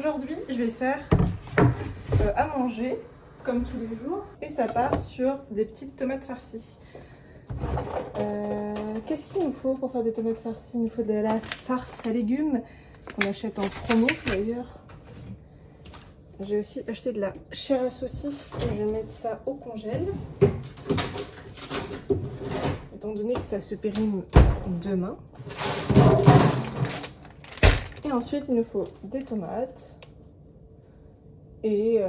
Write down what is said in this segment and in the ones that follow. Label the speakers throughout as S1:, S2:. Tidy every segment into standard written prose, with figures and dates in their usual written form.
S1: Aujourd'hui, je vais faire à manger, comme tous les jours. Et ça part sur des petites tomates farcies. Qu'est-ce qu'il nous faut pour faire des tomates farcies? Il nous faut de la farce à légumes, qu'on achète en promo d'ailleurs. J'ai aussi acheté de la chair à saucisse et je vais mettre ça au congèle. Étant donné que ça se périme demain. Et ensuite, il nous faut des tomates et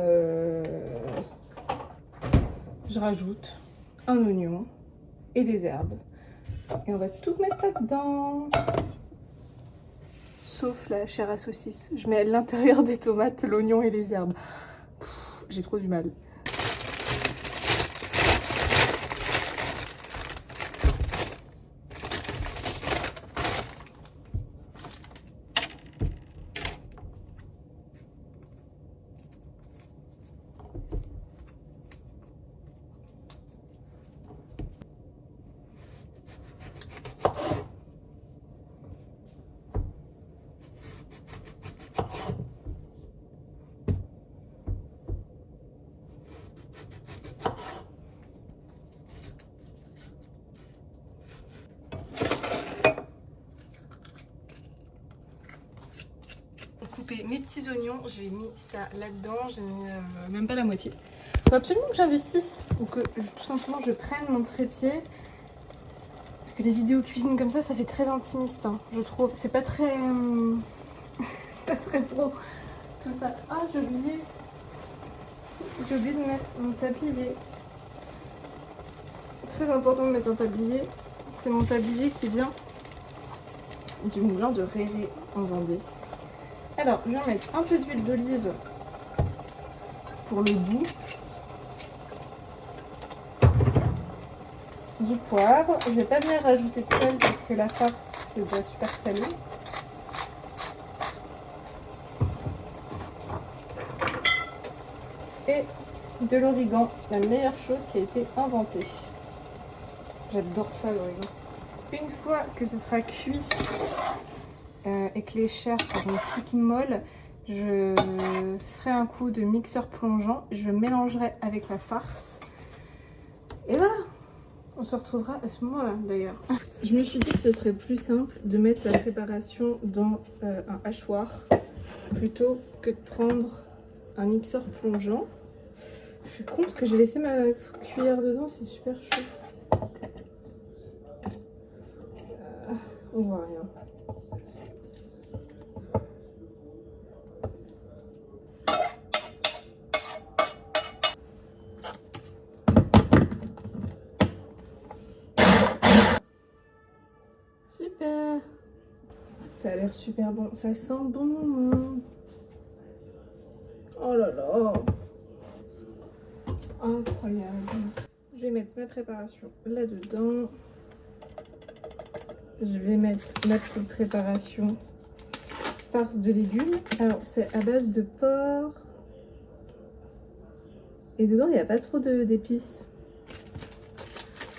S1: je rajoute un oignon et des herbes. Et on va tout mettre là-dedans. Sauf la chair à saucisse. Je mets à l'intérieur des tomates l'oignon et les herbes. J'ai trop du mal. Couper mes petits oignons, j'ai mis ça là-dedans, j'ai mis même pas la moitié. Il faut absolument que j'investisse ou que tout simplement je prenne mon trépied. Parce que les vidéos cuisine comme ça fait très intimiste, hein, je trouve. C'est pas très pas très pro tout ça. Ah, j'ai oublié de mettre mon tablier. Très important de mettre un tablier. C'est mon tablier qui vient du moulin de Réré en Vendée. Alors, je vais mettre un peu d'huile d'olive pour le goût, du poivre. Je vais pas venir rajouter de sel parce que la farce c'est déjà super salé. Et de l'origan, la meilleure chose qui a été inventée. J'adore ça, l'origan. Une fois que ce sera cuit et que les chairs seront toutes molles, je ferai un coup de mixeur plongeant, je mélangerai avec la farce et voilà, on se retrouvera à ce moment là d'ailleurs. Je me suis dit que ce serait plus simple de mettre la préparation dans un hachoir plutôt que de prendre un mixeur plongeant. Je suis con parce que j'ai laissé ma cuillère dedans, c'est super chaud. On voit rien. Super. Ça a l'air super bon. Ça sent bon. Oh là là. Incroyable. Je vais mettre ma préparation là-dedans. Je vais mettre ma petite préparation farce de légumes. Alors, c'est à base de porc. Et dedans, il n'y a pas trop d'épices.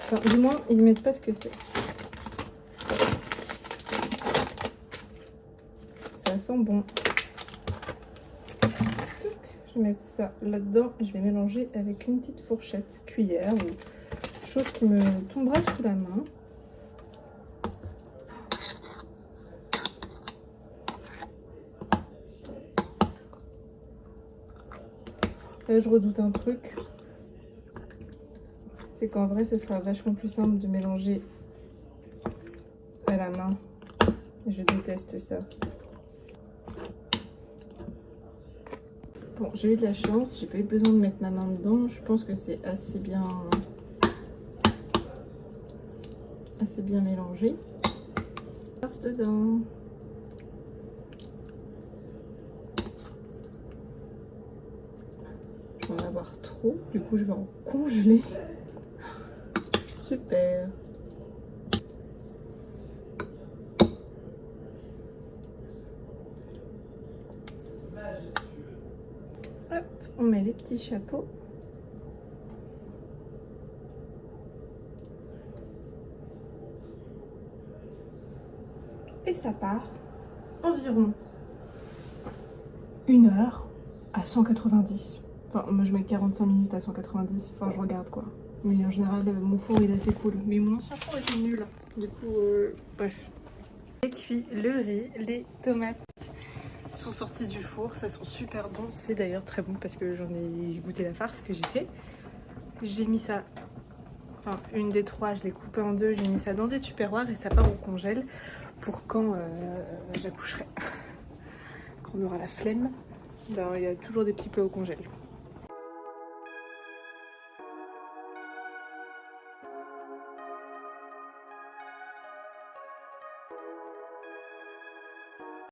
S1: Enfin, du moins, ils ne mettent pas ce que c'est. Ça sent bon. Je vais mettre ça là-dedans et je vais mélanger avec une petite fourchette, cuillère ou chose qui me tombera sous la main. Là, je redoute un truc. C'est qu'en vrai, ce sera vachement plus simple de mélanger à la main. Je déteste ça. Bon, j'ai eu de la chance, j'ai pas eu besoin de mettre ma main dedans. Je pense que c'est assez bien mélangé. Farce dedans. Je vais en avoir trop, du coup je vais en congeler. Super. Hop, on met les petits chapeaux. Et ça part environ 1 heure à 190. Enfin, moi je mets 45 minutes à 190. Enfin, je regarde quoi. Mais en général, mon four il est assez cool. Mais mon ancien four était nul. Du coup, bref. J'ai cuit le riz, les tomates sont sorties du four. Ça sent super bon. C'est d'ailleurs très bon parce que j'en ai goûté la farce que j'ai fait. J'ai mis ça, enfin une des 3, je l'ai coupé en 2. J'ai mis ça dans des tupperwares et ça part au congèle pour quand j'accoucherai. Quand on aura la flemme. Ben, il y a toujours des petits plats au congèle.